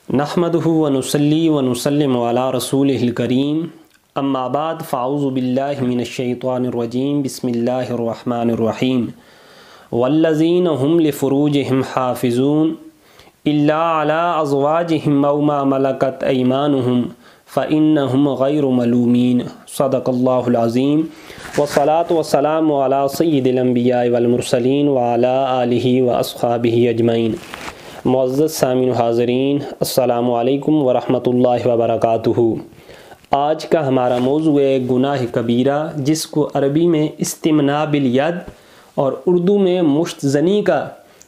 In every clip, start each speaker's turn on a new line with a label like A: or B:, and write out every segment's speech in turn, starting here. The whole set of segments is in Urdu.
A: نحمدہ ونصلی ونسلم علی رسولہ الکریم اما بعد فاعوذ باللہ من الشیطان الرجیم بسم اللہ الرحمن الرحیم والذین هم لفروجہم حافظون الا علی ازواجہم او ما ملکت ایمانہم فإنہم غیر ملومین صدق اللہ العظیم والصلاة والسلام علی سید الانبیاء والمرسلین وعلی آلہ واصحابہ اجمعین۔ معزز سامعین و حاضرین، السلام علیکم ورحمۃ اللہ وبرکاتہ۔ آج کا ہمارا موضوع ہے گناہ کبیرہ، جس کو عربی میں استمناء بالید اور اردو میں مشت زنی کا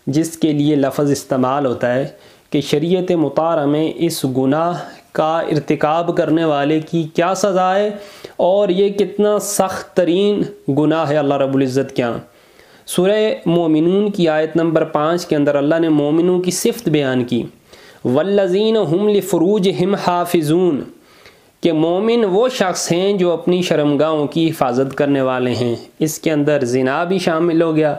A: جس کے لیے لفظ استعمال ہوتا ہے کہ شریعت مطہرہ میں اس گناہ کا ارتکاب کرنے والے کی کیا سزا ہے اور یہ کتنا سخت ترین گناہ ہے اللہ رب العزت کے ہاں۔ سورہ مومنون کی آیت نمبر 5 کے اندر اللہ نے مومنوں کی صفت بیان کی، والذین ہم لفروجہم حافظون، کہ مومن وہ شخص ہیں جو اپنی شرمگاہوں کی حفاظت کرنے والے ہیں۔ اس کے اندر زنا بھی شامل ہو گیا،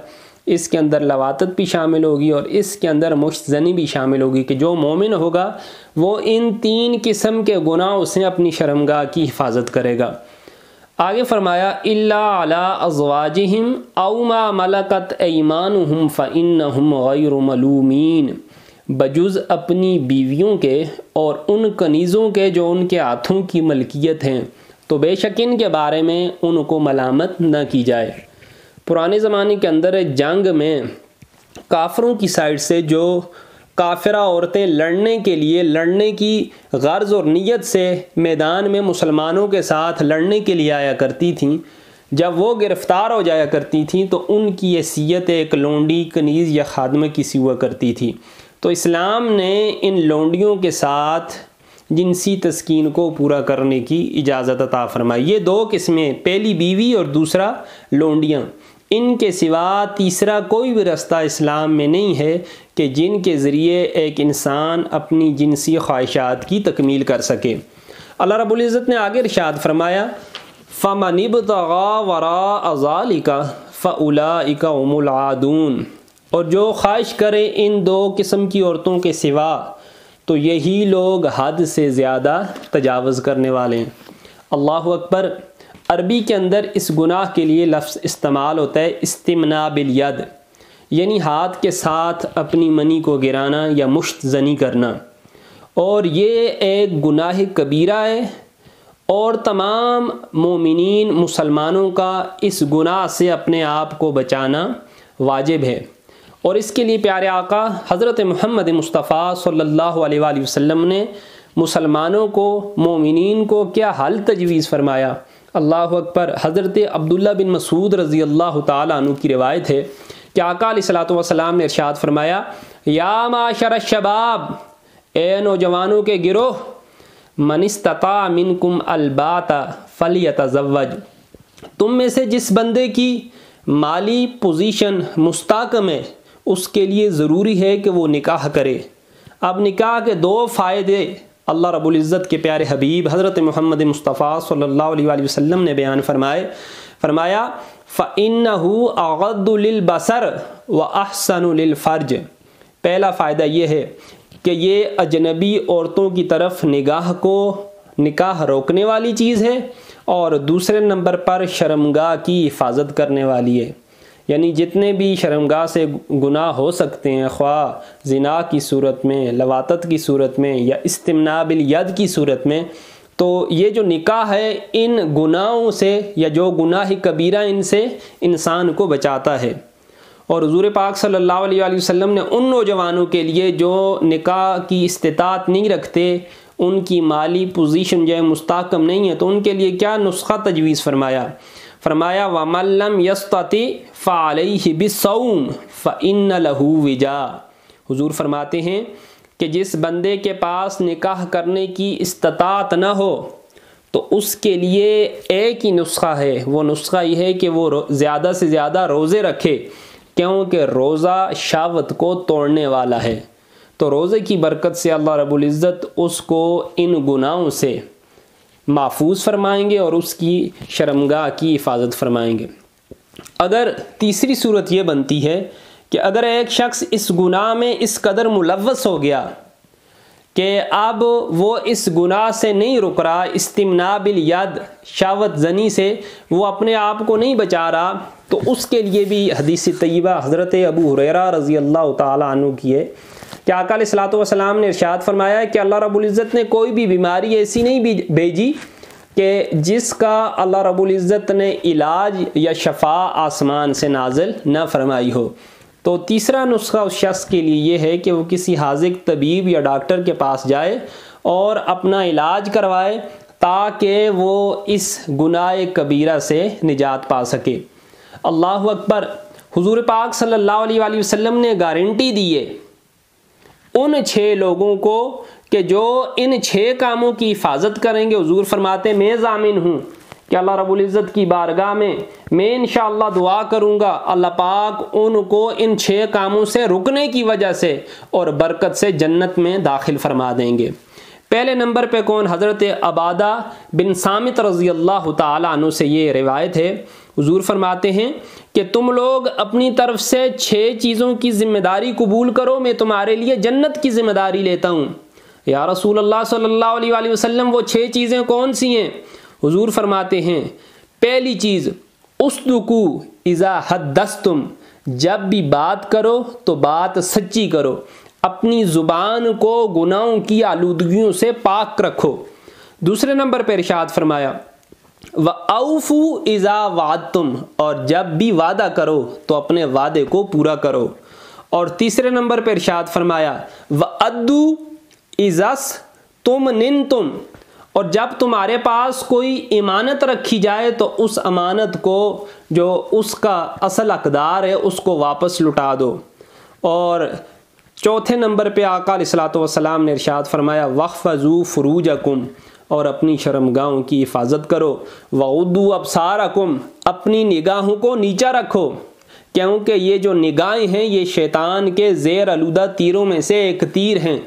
A: اس کے اندر لواطت بھی شامل ہوگی اور اس کے اندر مشت زنی بھی شامل ہوگی کہ جو مومن ہوگا وہ ان 3 قسم کے گناہوں سے اپنی شرمگاہ کی حفاظت کرے گا۔ آگے فرمایا الا علی ازواجہم او ما ملکت ایمانہم فإنہم غیر ملومین، بجز اپنی بیویوں کے اور ان کنیزوں کے جو ان کے ہاتھوں کی ملکیت ہیں، تو بے شک ان کے بارے میں ان کو ملامت نہ کی جائے۔ پرانے زمانے کے اندر جنگ میں کافروں کی سائڈ سے جو کافرہ عورتیں لڑنے کی غرض اور نیت سے میدان میں مسلمانوں کے ساتھ لڑنے کے لیے آیا کرتی تھیں، جب وہ گرفتار ہو جایا کرتی تھیں تو ان کی حیثیت ایک لونڈی، کنیز یا خادمہ کسی ہوا کرتی تھی۔ تو اسلام نے ان لونڈیوں کے ساتھ جنسی تسکین کو پورا کرنے کی اجازت عطا فرمائی۔ یہ 2 قسمیں، پہلی بیوی اور دوسرا لونڈیاں، ان کے سوا تیسرا کوئی بھی رستہ اسلام میں نہیں ہے کہ جن کے ذریعے ایک انسان اپنی جنسی خواہشات کی تکمیل کر سکے۔ اللہ رب العزت نے آگے ارشاد فرمایا فَمَنِ ابْتَغَىٰ وَرَاءَ ذَلِكَ فَأُولَٰئِكَ هُمُ الْعَادُونَ، اور جو خواہش کرے ان 2 قسم کی عورتوں کے سوا تو یہی لوگ حد سے زیادہ تجاوز کرنے والے ہیں۔ اللہ اکبر۔ عربی کے اندر اس گناہ کے لیے لفظ استعمال ہوتا ہے استمناء بالید، یعنی ہاتھ کے ساتھ اپنی منی کو گرانا یا مشت زنی کرنا، اور یہ ایک گناہ کبیرہ ہے اور تمام مومنین مسلمانوں کا اس گناہ سے اپنے آپ کو بچانا واجب ہے۔ اور اس کے لیے پیارے آقا حضرت محمد مصطفیٰ صلی اللہ علیہ وآلہ وسلم نے مسلمانوں کو، مومنین کو کیا حل تجویز فرمایا۔ اللہ اکبر۔ حضرت عبداللہ بن مسعود رضی اللہ تعالیٰ عنہ کی روایت ہے کہ آقا علیہ الصلوۃ والسلام نے ارشاد فرمایا یا معاشر الشباب، اے نوجوانوں کے گروہ، من استطاع منکم الباۃ فلیتزوج، تم میں سے جس بندے کی مالی پوزیشن مستحکم ہے اس کے لیے ضروری ہے کہ وہ نکاح کرے۔ اب نکاح کے 2 فائدے اللہ رب العزت کے پیارے حبیب حضرت محمد مصطفیٰ صلی اللہ علیہ وآلہ وسلم نے بیان فرمایا فَإِنَّهُ أَغَضُّ لِلْبَصَرِ وَأَحْسَنُ لِلْفَرْجِ۔ پہلا فائدہ یہ ہے کہ یہ اجنبی عورتوں کی طرف نکاح روکنے والی چیز ہے، اور دوسرے نمبر پر شرمگاہ کی حفاظت کرنے والی ہے۔ یعنی جتنے بھی شرمگاہ سے گناہ ہو سکتے ہیں، خواہ زنا کی صورت میں، لواطت کی صورت میں یا استمناء بالید کی صورت میں، تو یہ جو نکاح ہے ان گناہوں سے یا جو گناہ کبیرہ ان سے انسان کو بچاتا ہے۔ اور حضور پاک صلی اللہ علیہ وآلہ وسلم نے ان نوجوانوں کے لیے جو نکاح کی استطاعت نہیں رکھتے، ان کی مالی پوزیشن جو ہے مستحکم نہیں ہے، تو ان کے لیے کیا نسخہ تجویز فرمایا وَمَن لَّمْ يَسْتَطِعْ فَعَلَيْهِ بِالصَّوْمِ فَإِنَّ لَهُ وِجَاءَ۔ حضور فرماتے ہیں کہ جس بندے کے پاس نکاح کرنے کی استطاعت نہ ہو تو اس کے لیے ایک ہی نسخہ ہے، وہ نسخہ یہ ہے کہ وہ زیادہ سے زیادہ روزے رکھے، کیونکہ روزہ شہوت کو توڑنے والا ہے۔ تو روزے کی برکت سے اللہ رب العزت اس کو ان گناہوں سے محفوظ فرمائیں گے اور اس کی شرمگاہ کی حفاظت فرمائیں گے۔ اگر تیسری صورت یہ بنتی ہے کہ اگر ایک شخص اس گناہ میں اس قدر ملوث ہو گیا کہ اب وہ اس گناہ سے نہیں رک رہا، استمناء بالید، شہوت زنی سے وہ اپنے آپ کو نہیں بچا رہا، تو اس کے لیے بھی حدیث طیبہ حضرت ابو ہریرہ رضی اللہ تعالیٰ عنہ کی ہے کہ آقا علیہ الصلوۃ والسلام نے ارشاد فرمایا ہے کہ اللہ رب العزت نے کوئی بھی بیماری ایسی نہیں بھیجی کہ جس کا اللہ رب العزت نے علاج یا شفا آسمان سے نازل نہ فرمائی ہو۔ تو تیسرا نسخہ اس شخص کے لیے یہ ہے کہ وہ کسی حاذق طبیب یا ڈاکٹر کے پاس جائے اور اپنا علاج کروائے تاکہ وہ اس گناہ کبیرہ سے نجات پا سکے۔ اللہ اکبر۔ حضور پاک صلی اللہ علیہ وآلہ وسلم نے گارنٹی دی ہے ان 6 لوگوں کو کہ جو ان 6 کاموں کی حفاظت کریں گے۔ حضور فرماتے ہیں میں ضامن ہوں کہ اللہ رب العزت کی بارگاہ میں انشاءاللہ دعا کروں گا، اللہ پاک ان کو ان 6 کاموں سے رکنے کی وجہ سے اور برکت سے جنت میں داخل فرما دیں گے۔ پہلے نمبر پہ کون؟ حضرت عبادہ بن صامت رضی اللہ تعالیٰ عنہ سے یہ روایت ہے۔ حضور فرماتے ہیں کہ تم لوگ اپنی طرف سے 6 چیزوں کی ذمہ داری قبول کرو، میں تمہارے لیے جنت کی ذمہ داری لیتا ہوں۔ یا رسول اللہ صلی اللہ علیہ وآلہ وسلم وہ 6 چیزیں کون سی ہیں؟ حضور فرماتے ہیں پہلی چیز اصدقوا اذا حدثتم، جب بھی بات کرو تو بات سچی کرو، اپنی زبان کو گناہوں کی آلودگیوں سے پاک رکھو۔ دوسرے نمبر پہ ارشاد فرمایا وَأَوْفُوا إِذَا وَعَدْتُمْ، اور جب بھی وعدہ کرو تو اپنے وعدے کو پورا کرو۔ اور تیسرے نمبر پہ ارشاد فرمایا وَأَدُّوا إِذَا اسْتُمْنِنْتُمْ، اور جب تمہارے پاس کوئی امانت رکھی جائے تو اس امانت کو جو اس کا اصل حقدار ہے اس کو واپس لٹا دو۔ اور چوتھے نمبر پہ آقا علیہ الصلوۃ والسلام نے ارشاد فرمایا وَاحْفَظُوا فُرُوجَكُمْ، اور اپنی شرمگاہوں کی حفاظت کرو۔ وَغُضُّوا أَبْصَارَكُمْ، اپنی نگاہوں کو نیچا رکھو، کیونکہ یہ جو نگاہیں ہیں یہ شیطان کے زیر آلودہ تیروں میں سے ایک تیر ہیں،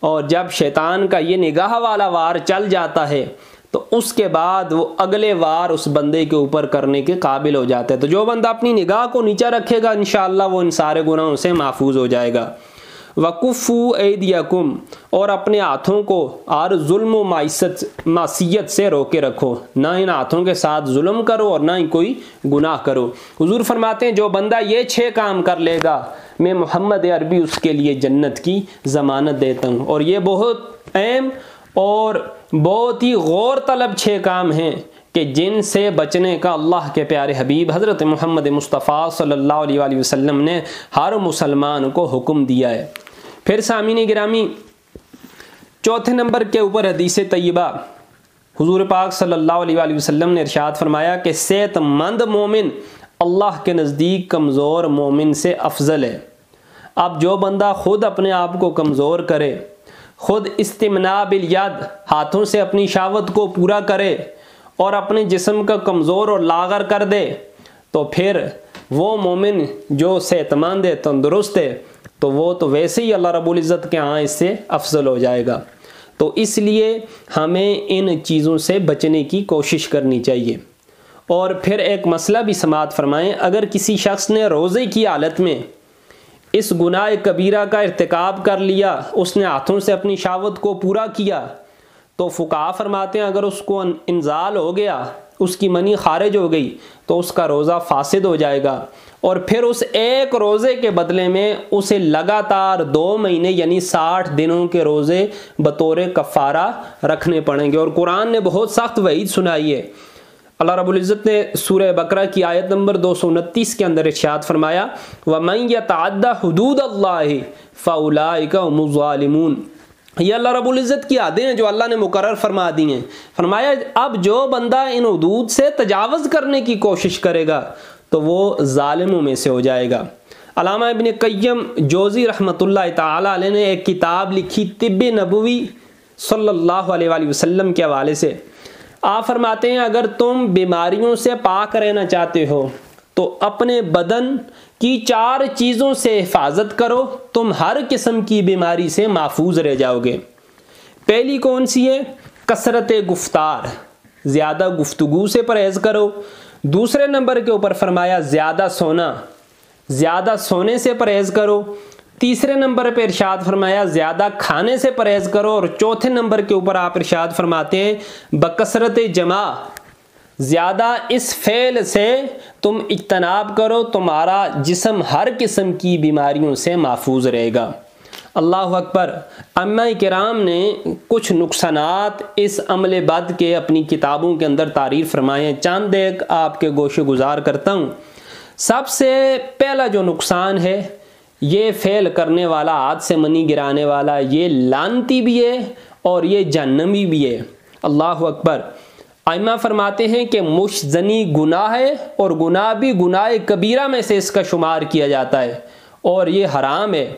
A: اور جب شیطان کا یہ نگاہ والا وار چل جاتا ہے تو اس کے بعد وہ اگلے وار اس بندے کے اوپر کرنے کے قابل ہو جاتا ہے۔ تو جو بندہ اپنی نگاہ کو نیچا رکھے گا انشاءاللہ وہ ان سارے گناہوں سے محفوظ ہو جائے گا۔ وَكُفُّوا أَيْدِيَكُمْ، اور اپنے ہاتھوں کو اور ظلم و معصیت سے روکے رکھو، نہ ان ہاتھوں کے ساتھ ظلم کرو اور نہ ہی کوئی گناہ کرو۔ حضور فرماتے ہیں جو بندہ یہ 6 کام کر لے گا میں محمد عربی اس کے لیے جنت کی ضمانت دیتا ہوں۔ اور یہ بہت اہم اور بہت ہی غور طلب 6 کام ہیں کہ جن سے بچنے کا اللہ کے پیارے حبیب حضرت محمد مصطفیٰ صلی اللہ علیہ وآلہ وسلم نے ہر مسلمان کو حکم دیا ہے۔ پھر سامعین گرامی چوتھے نمبر کے اوپر حدیث طیبہ حضور پاک صلی اللہ علیہ وآلہ وسلم نے ارشاد فرمایا کہ صحت مند مومن اللہ کے نزدیک کمزور مومن سے افضل ہے۔ اب جو بندہ خود اپنے آپ کو کمزور کرے، خود استمناء بالید، ہاتھوں سے اپنی شہوت کو پورا کرے اور اپنے جسم کا کمزور اور لاغر کر دے، تو پھر وہ مومن جو صحت مند ہے، تندرست ہے، تو وہ تو ویسے ہی اللہ رب العزت کے ہاں اس سے افضل ہو جائے گا۔ تو اس لیے ہمیں ان چیزوں سے بچنے کی کوشش کرنی چاہیے۔ اور پھر ایک مسئلہ بھی سماعت فرمائیں، اگر کسی شخص نے روزے کی حالت میں اس گناہ کبیرہ کا ارتکاب کر لیا، اس نے ہاتھوں سے اپنی شہوت کو پورا کیا، تو فقہا فرماتے ہیں اگر اس کو انزال ہو گیا، اس کی منی خارج ہو گئی، تو اس کا روزہ فاسد ہو جائے گا، اور پھر اس ایک روزے کے بدلے میں اسے لگاتار 2 مہینے یعنی 60 دنوں کے روزے بطور کفارہ رکھنے پڑیں گے۔ اور قرآن نے بہت سخت وعید سنائی ہے۔ اللہ رب العزت نے سورہ بقرہ کی آیت نمبر 229 کے اندر ارشاد فرمایا وَمَن يَتَعَدَّ حُدُودَ اللَّهِ فَأُولَٰئِكَ هُمُ الظَّالِمُونَ، یہ اللہ رب العزت کی حدیں ہیں جو اللہ نے مقرر فرما دی ہیں۔ فرمایا اب جو بندہ ان حدود سے تجاوز کرنے کی کوشش کرے گا تو وہ ظالموں میں سے ہو جائے گا۔ علامہ ابن قیم جوزی رحمۃ اللہ تعالی علیہ نے ایک کتاب لکھی طب نبوی صلی اللہ علیہ وآلہ وسلم کے حوالے سے۔ آپ فرماتے ہیں اگر تم بیماریوں سے پاک رہنا چاہتے ہو تو اپنے بدن کی 4 چیزوں سے حفاظت کرو، تم ہر قسم کی بیماری سے محفوظ رہ جاؤ گے۔ پہلی کون سی ہے؟ کثرت گفتار، زیادہ گفتگو سے پرہیز کرو۔ دوسرے نمبر کے اوپر فرمایا زیادہ سونا، زیادہ سونے سے پرہیز کرو۔ تیسرے نمبر پہ ارشاد فرمایا زیادہ کھانے سے پرہیز کرو، اور چوتھے نمبر کے اوپر آپ ارشاد فرماتے ہیں بکثرت جمع، زیادہ اس فعل سے تم اجتناب کرو، تمہارا جسم ہر قسم کی بیماریوں سے محفوظ رہے گا۔ اللہ اکبر۔ ائمہ کرام نے کچھ نقصانات اس عمل بد کے اپنی کتابوں کے اندر تعریف فرمائے ہیں، چند ایک آپ کے گوشے گزار کرتا ہوں۔ سب سے پہلا جو نقصان ہے، یہ فعل کرنے والا، ہاتھ سے منی گرانے والا، یہ لعنتی بھی ہے اور یہ جہنمی بھی ہے۔ اللہ اکبر۔ ائمہ فرماتے ہیں کہ مشت زنی گناہ ہے، اور گناہ بھی گناہ کبیرہ میں سے اس کا شمار کیا جاتا ہے، اور یہ حرام ہے۔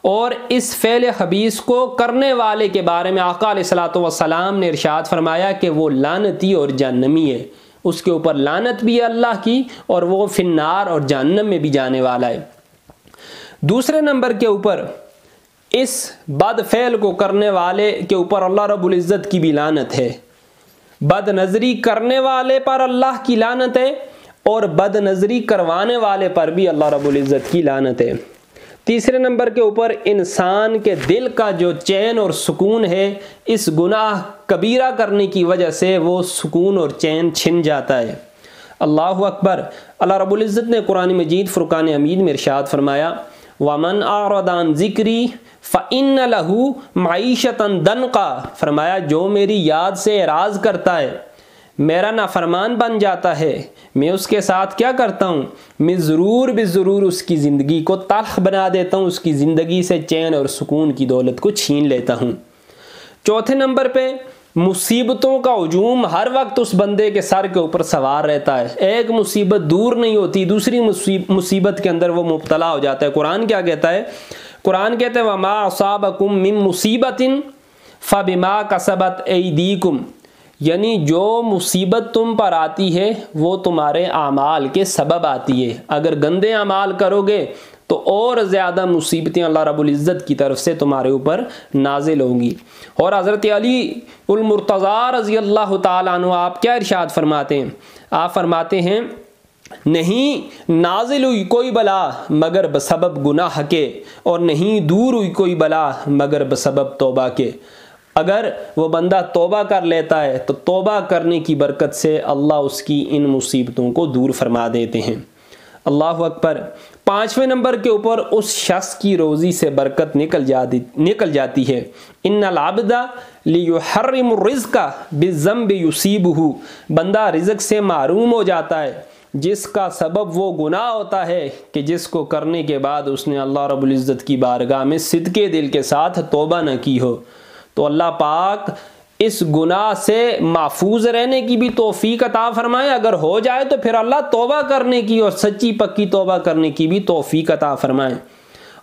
A: اور اس فعل خبیث کو کرنے والے کے بارے میں آقا علیہ الصلوۃ والسلام نے ارشاد فرمایا کہ وہ لعنتی اور جہنمی ہے، اس کے اوپر لعنت بھی ہے اللہ کی، اور وہ فی النار اور جہنم میں بھی جانے والا ہے۔ دوسرے نمبر کے اوپر اس بد فعل کو کرنے والے کے اوپر اللہ رب العزت کی بھی لعنت ہے، بد نظری کرنے والے پر اللہ کی لعنت ہے، اور بد نظری کروانے والے پر بھی اللہ رب العزت کی لعنت ہے۔ تیسرے نمبر کے اوپر انسان کے دل کا جو چین اور سکون ہے، اس گناہ کبیرہ کرنے کی وجہ سے وہ سکون اور چین چھن جاتا ہے۔ اللہ اکبر۔ اللہ رب العزت نے قرآن مجید فرقان حمید میں ارشاد فرمایا وَمَنْ أَعْرَضَ عَنْ ذِكْرِي فَإِنَّ لَهُ مَعِيشَةً ضَنْكًا، فرمایا جو میری یاد سے اعراض کرتا ہے، میرا نافرمان بن جاتا ہے، میں اس کے ساتھ کیا کرتا ہوں، میں ضرور اس کی زندگی کو تلخ بنا دیتا ہوں، اس کی زندگی سے چین اور سکون کی دولت کو چھین لیتا ہوں۔ چوتھے نمبر پہ مصیبتوں کا ہجوم ہر وقت اس بندے کے سر کے اوپر سوار رہتا ہے، ایک مصیبت دور نہیں ہوتی، دوسری مصیبت کے اندر وہ مبتلا ہو جاتا ہے۔ قرآن کیا کہتا ہے؟ قرآن کہتا ہے وَمَا أَصَابَكُم مِّن مُّصِيبَةٍ فَبِمَا كَسَبَتْ أَيْدِيكُم، یعنی جو مصیبت تم پر آتی ہے وہ تمہارے اعمال کے سبب آتی ہے۔ اگر گندے اعمال کرو گے تو اور زیادہ مصیبتیں اللہ رب العزت کی طرف سے تمہارے اوپر نازل ہوں گی۔ اور حضرت علی المرتضیٰ رضی اللہ تعالیٰ عنہ آپ کیا ارشاد فرماتے ہیں؟ آپ فرماتے ہیں نہیں نازل ہوئی کوئی بلا مگر بسبب گناہ کے، اور نہیں دور ہوئی کوئی بلا مگر بسبب توبہ کے۔ اگر وہ بندہ توبہ کر لیتا ہے تو توبہ کرنے کی برکت سے اللہ اس کی ان مصیبتوں کو دور فرما دیتے ہیں۔ اللہ اکبر۔ پانچویں نمبر کے اوپر اس شخص کی روزی سے برکت نکل جاتی ہے۔ ان العبد لیحرم الرزق بالذنب یصیبہ، بندہ رزق سے محروم ہو جاتا ہے جس کا سبب وہ گناہ ہوتا ہے کہ جس کو کرنے کے بعد اس نے اللہ رب العزت کی بارگاہ میں صدقے دل کے ساتھ توبہ نہ کی ہو۔ تو اللہ پاک اس گناہ سے محفوظ رہنے کی بھی توفیق عطا فرمائے، اگر ہو جائے تو پھر اللہ توبہ کرنے کی اور سچی پکی توبہ کرنے کی بھی توفیق عطا فرمائے۔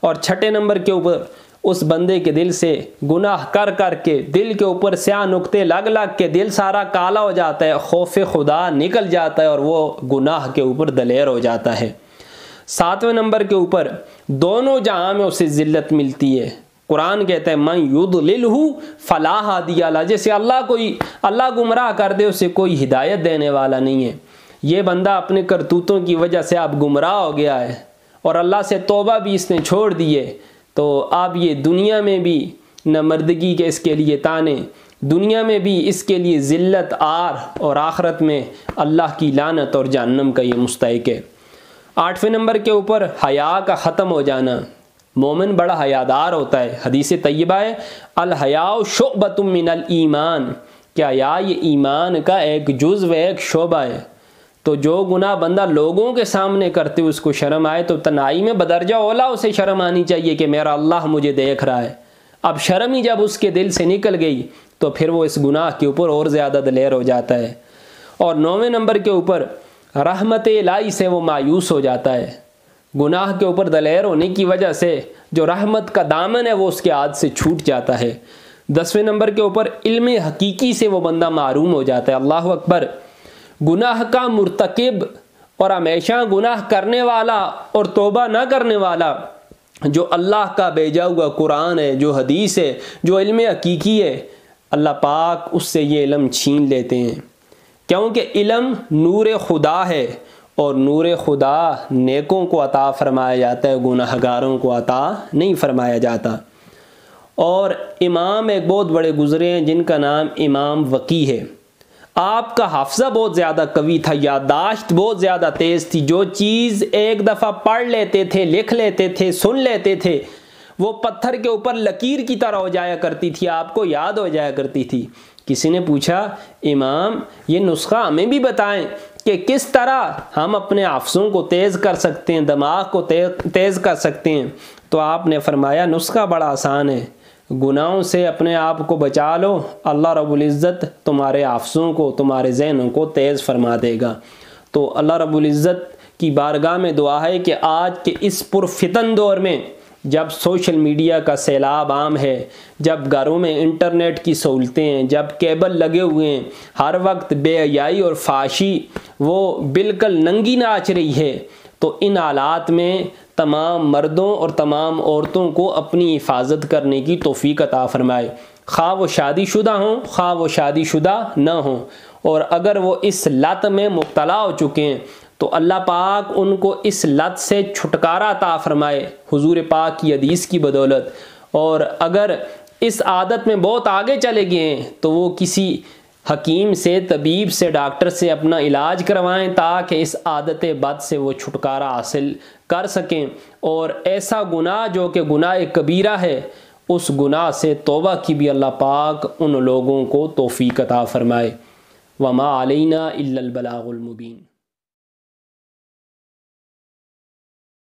A: اور چھٹے نمبر کے اوپر اس بندے کے دل سے گناہ کر کر کے دل کے اوپر سیاہ نقطے لگ کے دل سارا کالا ہو جاتا ہے، خوف خدا نکل جاتا ہے اور وہ گناہ کے اوپر دلیر ہو جاتا ہے۔ ساتویں نمبر کے اوپر دونوں جہاں میں اسے ذلت ملتی ہے۔ قرآن کہتا ہے من یضللہ فلا ہادی لہ، جیسے اللہ گمراہ کر دے اسے کوئی ہدایت دینے والا نہیں ہے۔ یہ بندہ اپنے کرتوتوں کی وجہ سے اب گمراہ ہو گیا ہے اور اللہ سے توبہ بھی اس نے چھوڑ دی ہے، تو اب یہ دنیا میں بھی نامردگی کے اس کے لیے تانے، دنیا میں بھی اس کے لیے ذلت آر، اور آخرت میں اللہ کی لعنت اور جہنم کا یہ مستحق ہے۔ آٹھویں نمبر کے اوپر حیا کا ختم ہو جانا۔ مومن بڑا حیادار ہوتا ہے، حدیث طیبہ ہے الحیاء شعبۃ من الایمان، کیا حیا یہ ایمان کا ایک جزو ہے، ایک شعبہ ہے۔ تو جو گناہ بندہ لوگوں کے سامنے کرتے ہوئے اس کو شرم آئے تو تنہائی میں بدرجہ اولا اسے شرم آنی چاہیے کہ میرا اللہ مجھے دیکھ رہا ہے۔ اب شرم ہی جب اس کے دل سے نکل گئی تو پھر وہ اس گناہ کے اوپر اور زیادہ دلیر ہو جاتا ہے۔ اور نویں نمبر کے اوپر رحمت الہی سے وہ مایوس ہو جاتا ہے، گناہ کے اوپر دلیر ہونے کی وجہ سے جو رحمت کا دامن ہے وہ اس کے ہاتھ سے چھوٹ جاتا ہے۔ 10ویں نمبر کے اوپر علم حقیقی سے وہ بندہ محروم ہو جاتا ہے۔ اللہ اکبر۔ گناہ کا مرتکب اور ہمیشہ گناہ کرنے والا اور توبہ نہ کرنے والا، جو اللہ کا بھیجا ہوا قرآن ہے، جو حدیث ہے، جو علم حقیقی ہے، اللہ پاک اس سے یہ علم چھین لیتے ہیں، کیونکہ علم نور خدا ہے اور نور خدا نیکوں کو عطا فرمایا جاتا ہے، گناہ گاروں کو عطا نہیں فرمایا جاتا۔ اور امام ایک بہت بڑے گزرے ہیں جن کا نام امام وقی ہے۔ آپ کا حافظہ بہت زیادہ قوی تھا، یادداشت بہت زیادہ تیز تھی، جو چیز ایک دفعہ پڑھ لیتے تھے، لکھ لیتے تھے، سن لیتے تھے، وہ پتھر کے اوپر لکیر کی طرح ہو جایا کرتی تھی، آپ کو یاد ہو جایا کرتی تھی۔ کسی نے پوچھا امام یہ نسخہ ہمیں بھی بتائیں کہ کس طرح ہم اپنے حافظوں کو تیز کر سکتے ہیں، دماغ کو تیز کر سکتے ہیں؟ تو آپ نے فرمایا نسخہ بڑا آسان ہے، گناہوں سے اپنے آپ کو بچا لو، اللہ رب العزت تمہارے حافظوں کو، تمہارے ذہنوں کو تیز فرما دے گا۔ تو اللہ رب العزت کی بارگاہ میں دعا ہے کہ آج کے اس پرفتن دور میں، جب سوشل میڈیا کا سیلاب عام ہے، جب گھروں میں انٹرنیٹ کی سہولتیں ہیں، جب کیبل لگے ہوئے ہیں، ہر وقت بے حیائی اور فحاشی وہ بالکل ننگی ناچ رہی ہے، تو ان حالات میں تمام مردوں اور تمام عورتوں کو اپنی حفاظت کرنے کی توفیق عطا فرمائے، خواہ وہ شادی شدہ ہوں، خواہ وہ شادی شدہ نہ ہوں، اور اگر وہ اس لت میں مبتلا ہو چکے ہیں تو اللہ پاک ان کو اس لت سے چھٹکارا عطا فرمائے حضور پاک کی حدیث کی بدولت۔ اور اگر اس عادت میں بہت آگے چلے گئے ہیں تو وہ کسی حکیم سے، طبیب سے، ڈاکٹر سے اپنا علاج کروائیں تاکہ اس عادت بد سے وہ چھٹکارا حاصل کر سکیں، اور ایسا گناہ جو کہ گناہ کبیرہ ہے اس گناہ سے توبہ کی بھی اللہ پاک ان لوگوں کو توفیق عطا فرمائے۔ وما علینا الا البلاغ المبین۔